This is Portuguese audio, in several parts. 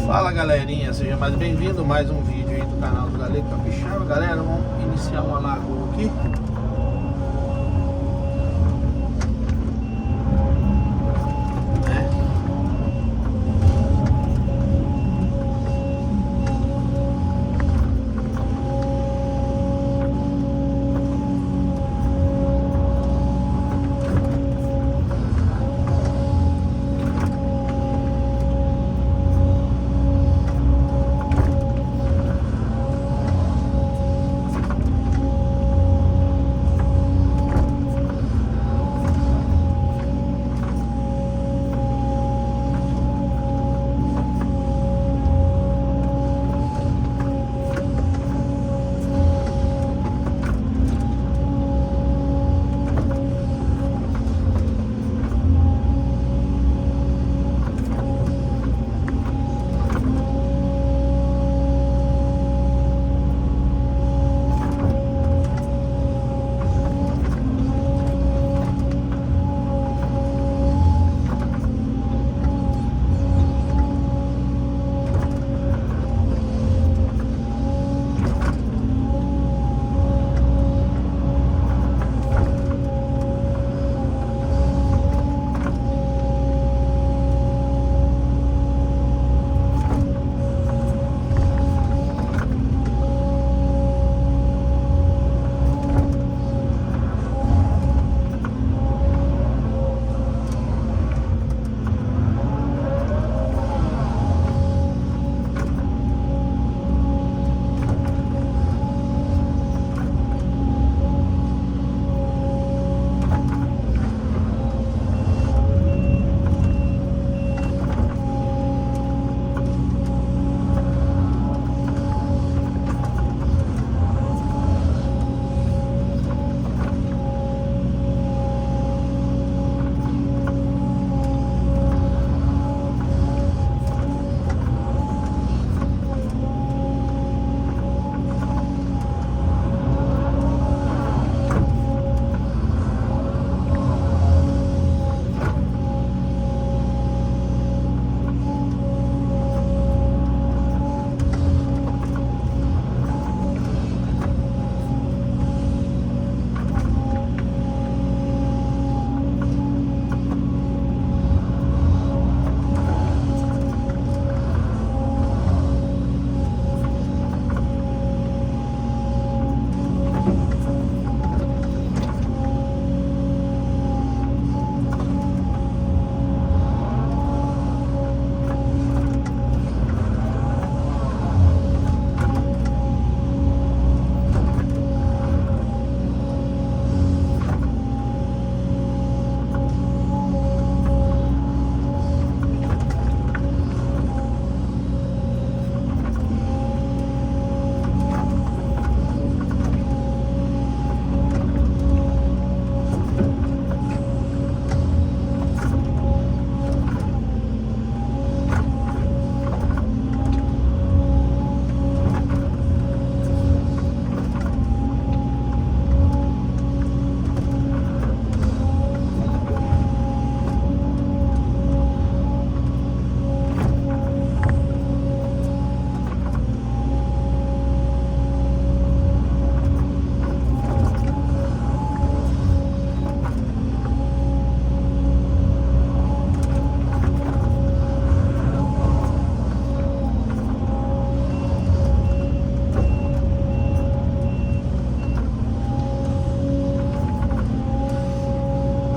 Fala galerinha, seja mais bem-vindo a mais um vídeo aí do canal do Galego Capixaba. Galera, vamos iniciar uma lagoa aqui.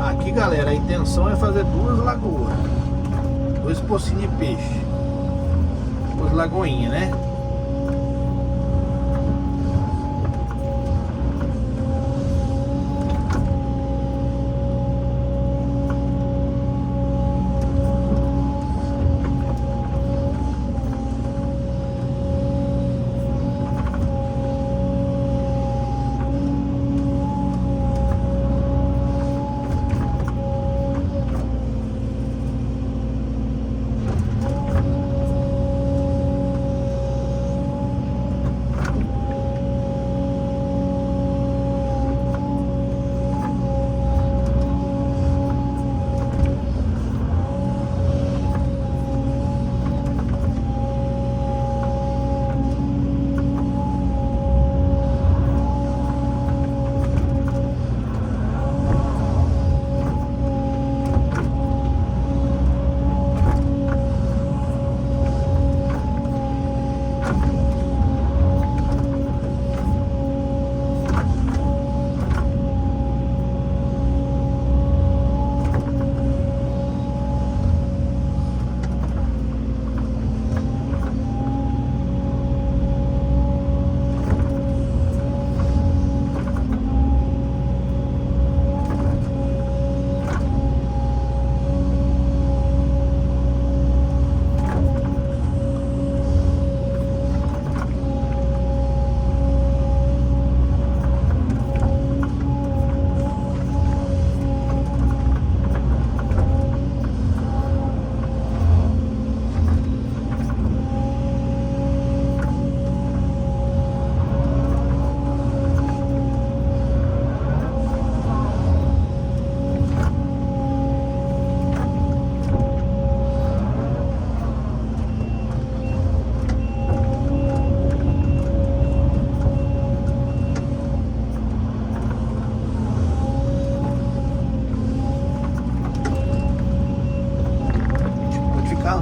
Aqui, galera, a intenção é fazer duas lagoas, dois pocinhos de peixe, duas lagoinhas, né?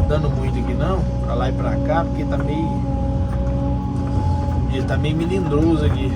andando muito aqui não, pra lá e pra cá, porque tá meio... Ele tá meio melindroso aqui.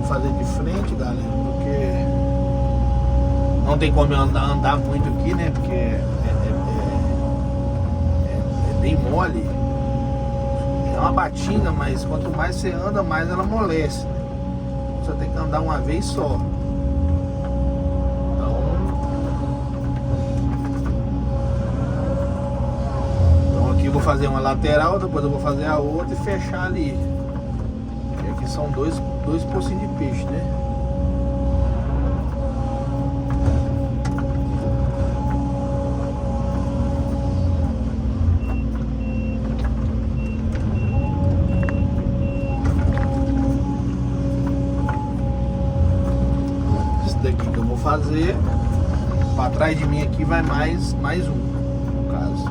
Fazer de frente, galera, porque não tem como eu andar muito aqui, né? Porque é bem mole. É uma batina, mas quanto mais você anda, mais ela amolece, né? Você tem que andar uma vez só. Então aqui eu vou fazer uma lateral, depois eu vou fazer a outra e fechar ali. E aqui são dois pocinhos de peixe, né? Esse daqui que eu vou fazer, para trás de mim aqui vai mais um, no caso.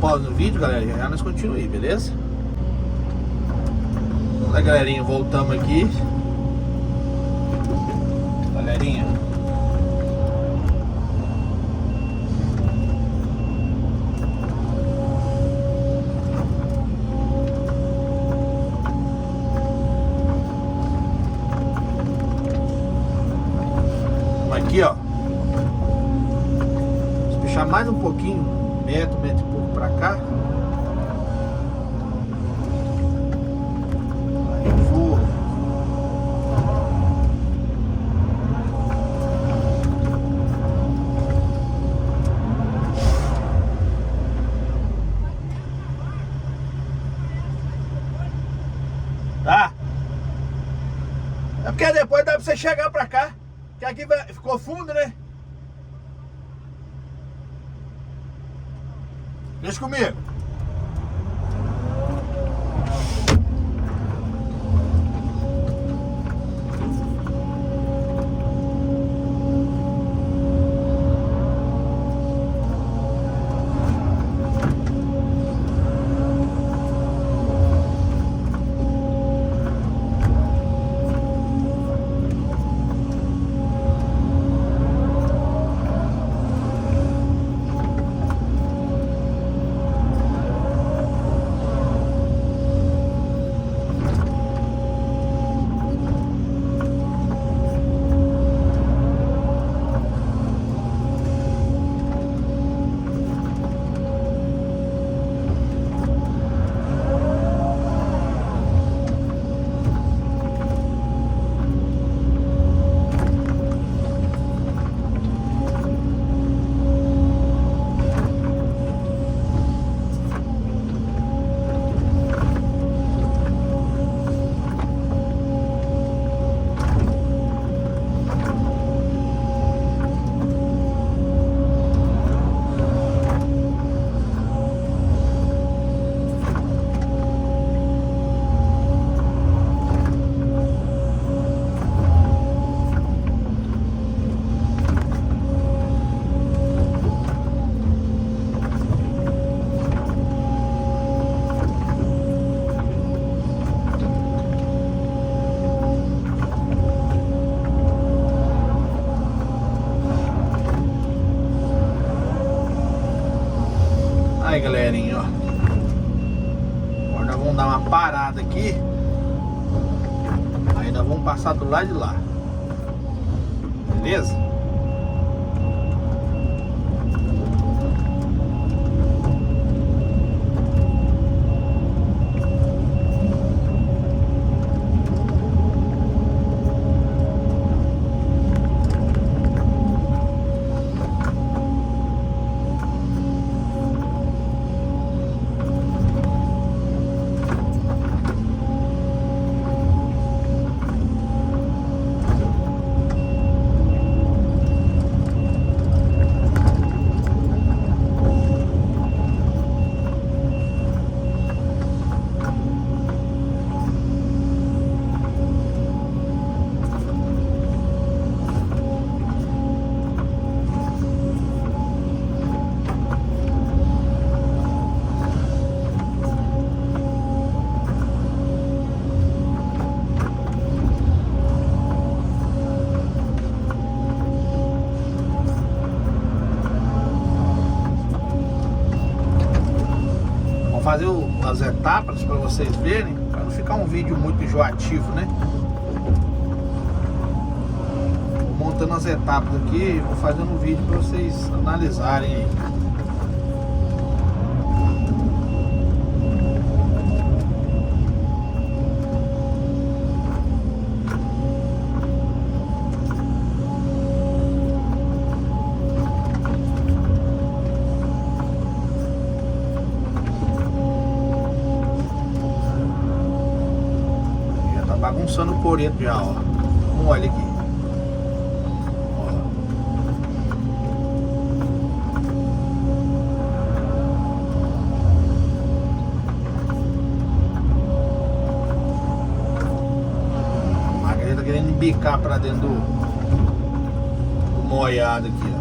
pause no vídeo, galera, já nós continuamos aí, beleza? Olha, galerinha, voltamos aqui. Galerinha, aqui, ó. Vamos puxar mais um pouquinho, metro e pouco pra cá. Aí eu vou. Tá? É porque depois dá pra você chegar pra cá. Que aqui ficou fundo, né? Deixa comigo. Aí, galerinha, ó. Agora nós vamos dar uma parada aqui. Aí nós vamos passar do lado de lá. Beleza? Fazer as etapas para vocês verem, para não ficar um vídeo muito enjoativo, né? Vou montando as etapas aqui, vou fazendo um vídeo para vocês analisarem aí. Bagunçando o coreto já, ó. Olha aqui. A máquina tá querendo embicar pra dentro do moiado aqui, ó.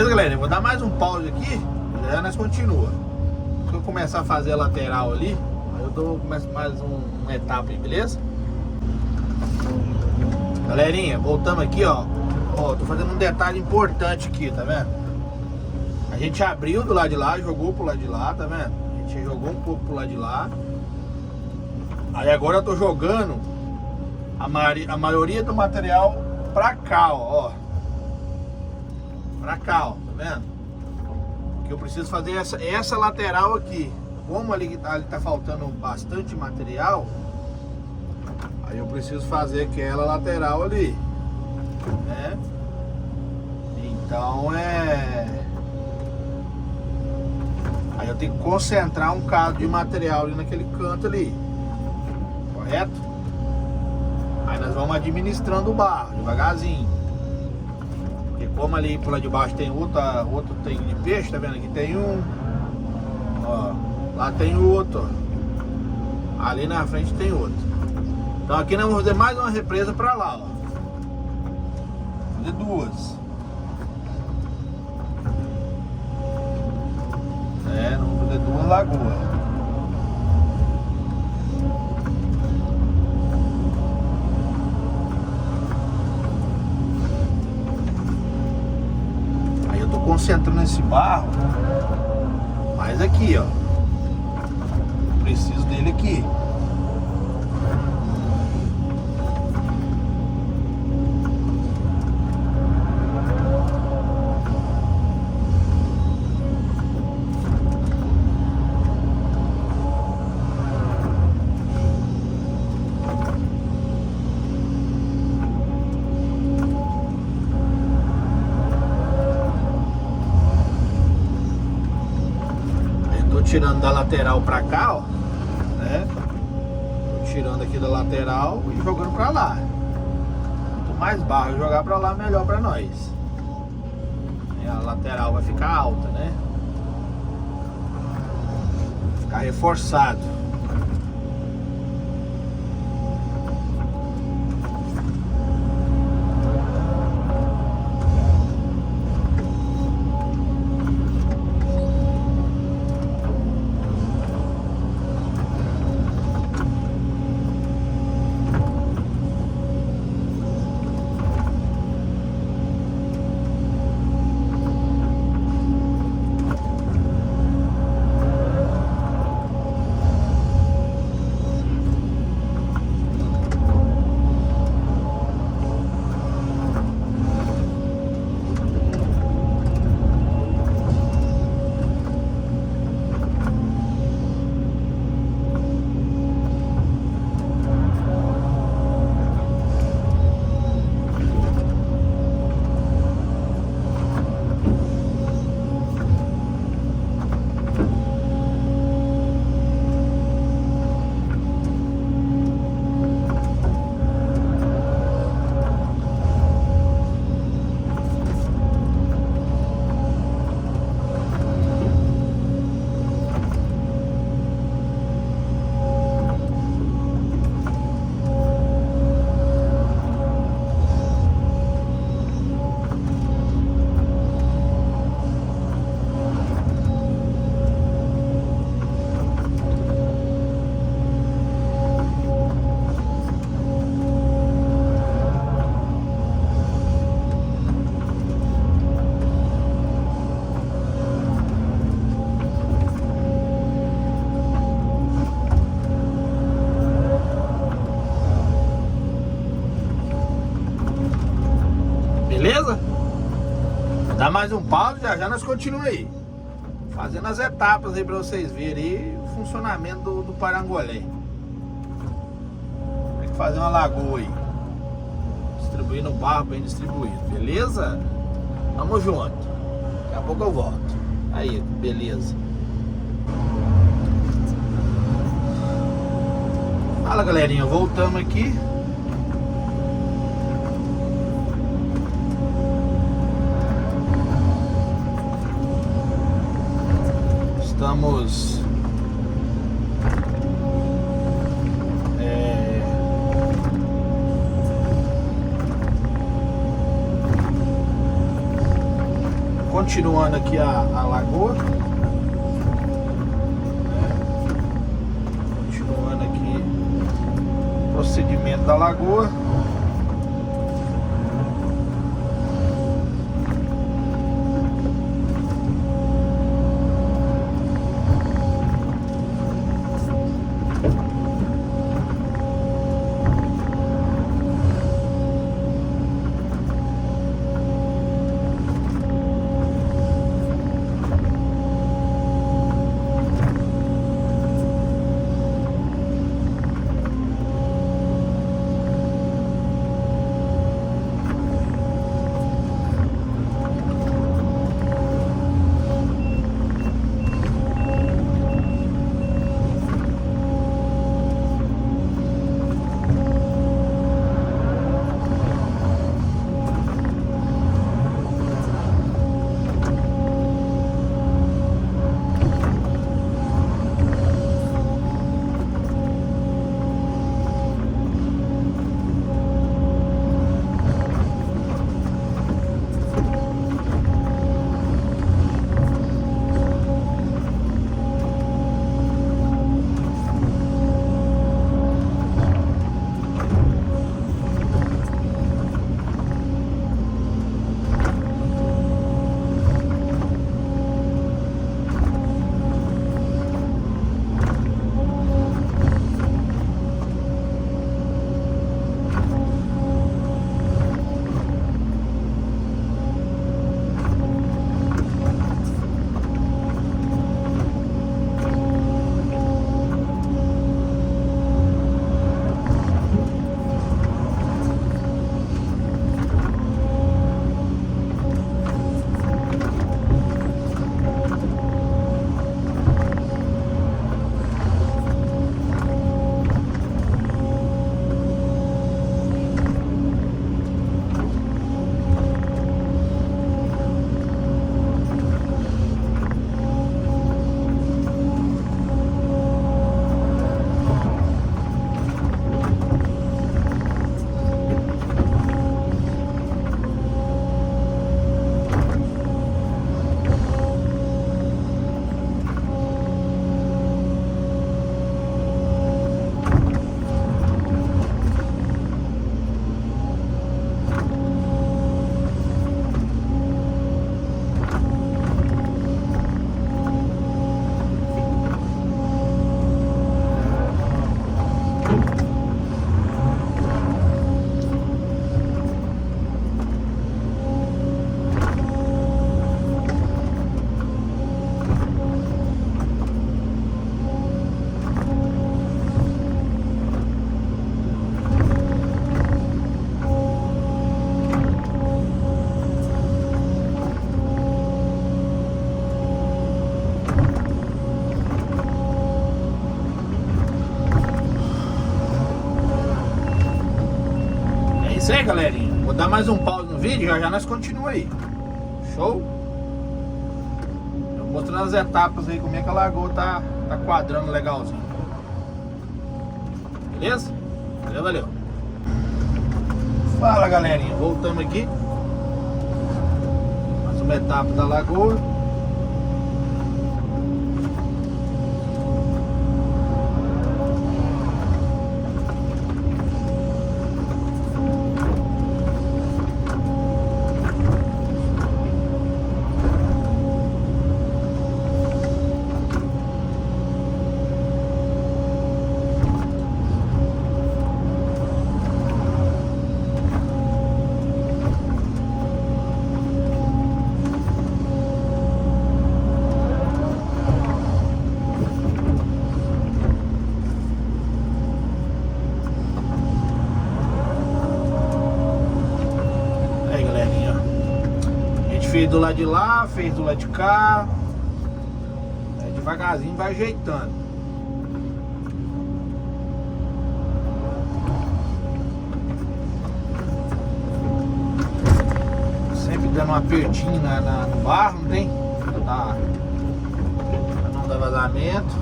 Beleza, galera? Eu vou dar mais um pause aqui, já nós continua. Se eu começar a fazer a lateral ali, aí eu dou mais uma etapa aí, beleza? Galerinha, voltamos aqui, ó. Ó, tô fazendo um detalhe importante aqui, tá vendo? A gente abriu do lado de lá, jogou pro lado de lá, tá vendo? A gente jogou um pouco pro lado de lá. Aí agora eu tô jogando a maioria do material pra cá, ó. Pra cá, ó, tá vendo? Que eu preciso fazer essa lateral aqui. Como ali tá faltando bastante material, aí eu preciso fazer aquela lateral ali, né? Então aí eu tenho que concentrar um caso de material ali naquele canto ali, correto? Aí nós vamos administrando o barro devagarzinho, porque como ali por lá de baixo tem outro tem de peixe, tá vendo? Aqui tem um, ó, lá tem outro, ó. Ali na frente tem outro. Então aqui nós vamos fazer mais uma represa pra lá, ó. Fazer duas. Vamos fazer duas lagoas. Aí eu tô concentrando esse barro mais aqui, ó. Preciso dele aqui. Tirando da lateral pra cá, ó, né? Tô tirando aqui da lateral e jogando pra lá. Quanto mais barro eu jogar pra lá, melhor pra nós. E a lateral vai ficar alta, né? Ficar reforçado. Beleza? Dá mais um pause, já nós continuamos aí. Fazendo as etapas aí pra vocês verem aí o funcionamento do parangolé. Tem que fazer uma lagoa aí. Distribuindo o barro bem distribuído, beleza? Tamo junto. Daqui a pouco eu volto. Aí, beleza. Fala, galerinha, voltamos aqui. Estamos Continuando aqui a lagoa. Continuando aqui o procedimento da lagoa. Isso aí, galerinha. Vou dar mais um pause no vídeo, já nós continuamos aí. Show? Eu mostrando as etapas aí, como é que a lagoa tá quadrando legalzinho. Beleza? Valeu. Fala, galerinha. Voltamos aqui. Mais uma etapa da lagoa. Fez do lado de lá, fez do lado de cá. Devagarzinho vai ajeitando. Sempre dando um apertinho no barro, não tem? Pra não dar vazamento.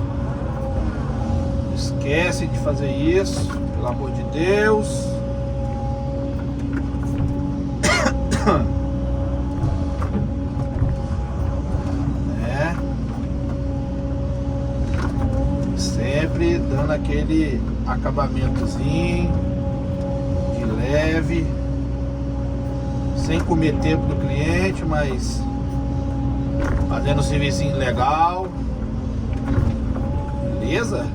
Não esquece de fazer isso, pelo amor de Deus. dando aquele acabamentozinho de leve, sem comer tempo do cliente, mas fazendo um serviço legal. Beleza?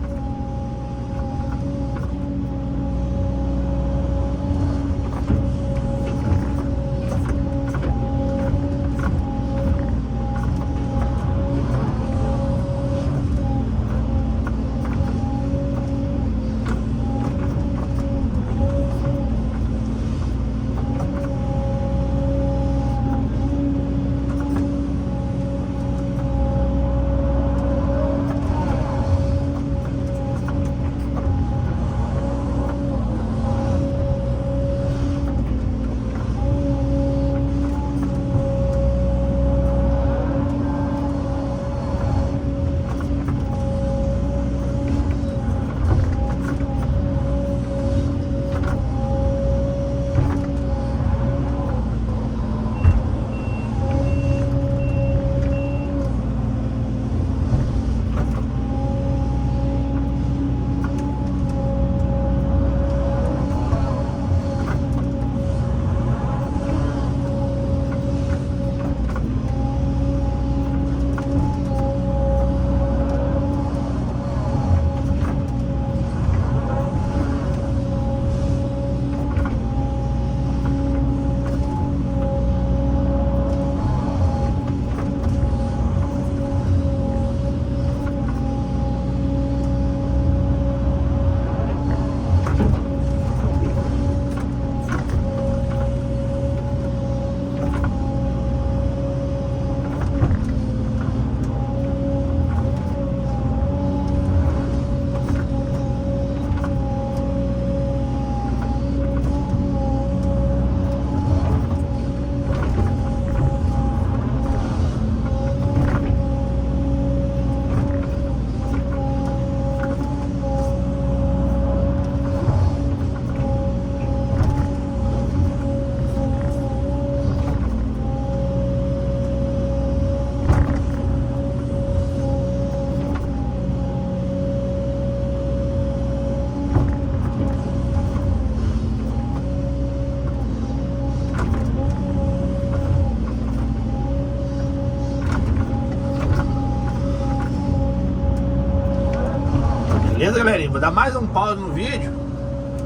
Beleza, galerinha? Vou dar mais um pause no vídeo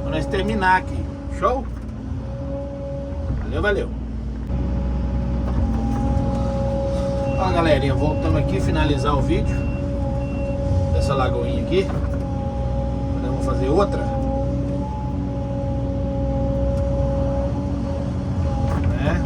pra nós terminar aqui. Show? Valeu, valeu. Ó, galerinha, voltando aqui, finalizar o vídeo dessa lagoinha aqui. Nós vamos fazer outra, né?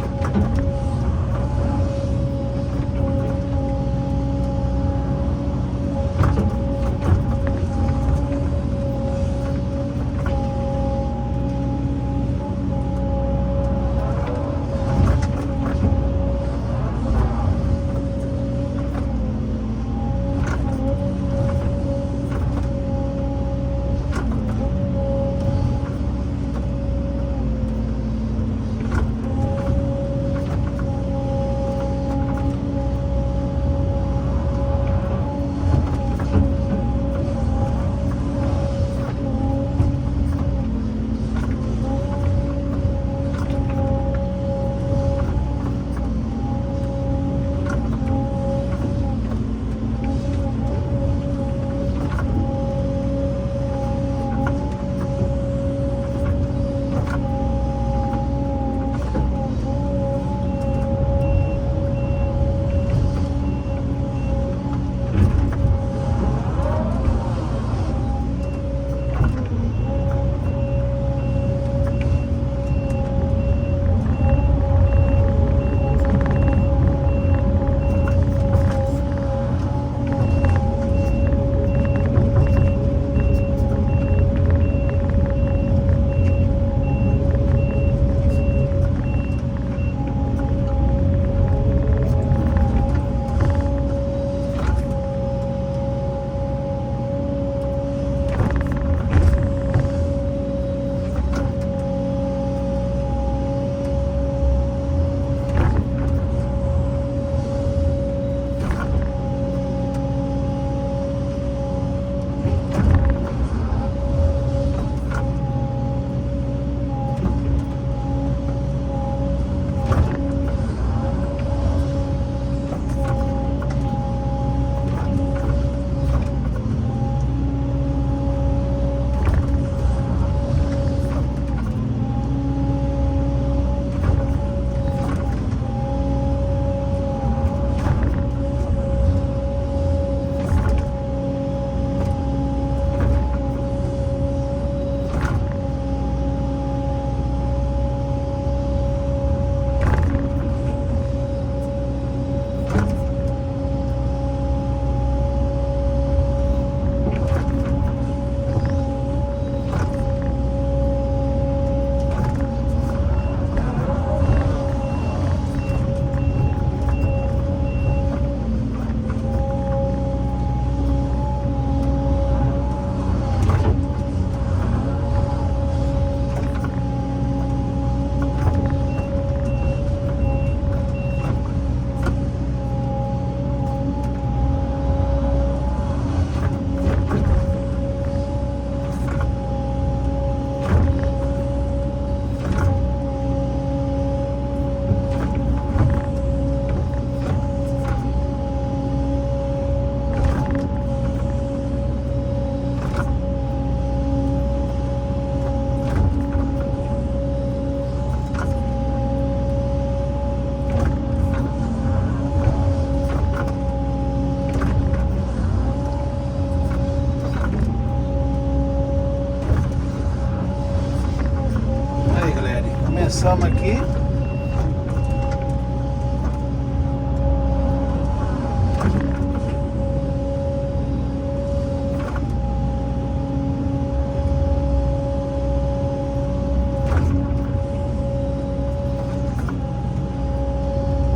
começamos aqui.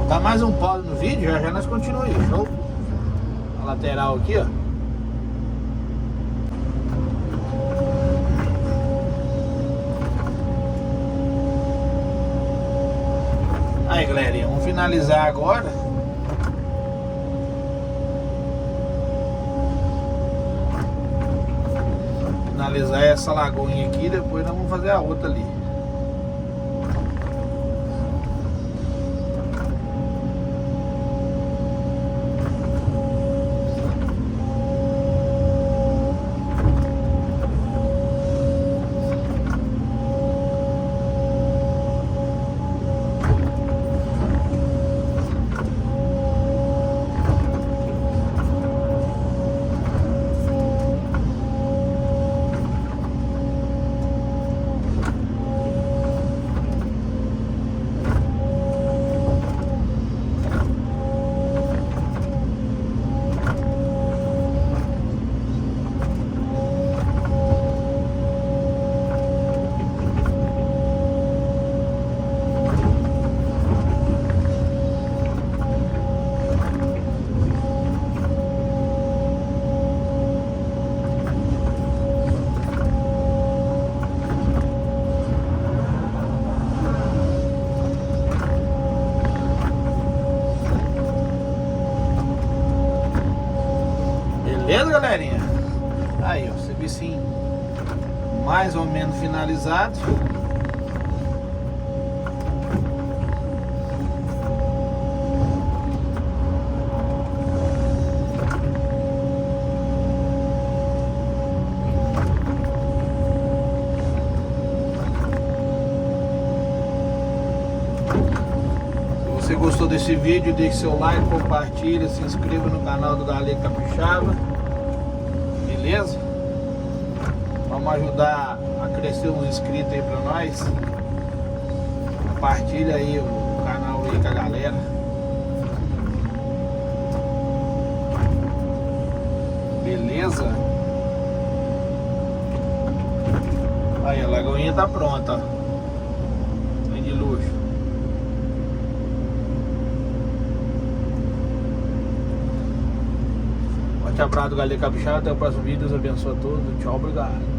Tá mais um pause no vídeo, já nós continuamos aí, show? A lateral aqui, ó. Aí, galerinha, vamos finalizar agora. Finalizar essa lagoinha aqui, depois nós vamos fazer a outra ali. Beleza, galerinha? Aí, ó, serviço mais ou menos finalizado. Se você gostou desse vídeo, deixe seu like, compartilha, se inscreva no canal do Galego Capixaba. Beleza? Vamos ajudar a crescer uns inscritos aí pra nós. Compartilha aí o canal aí com a galera. Beleza? Aí, a lagoinha tá pronta, ó. Vem de luxo. Forte abraço do Galego Capixaba, até o próximo vídeo, Deus abençoe a todos, tchau, obrigado.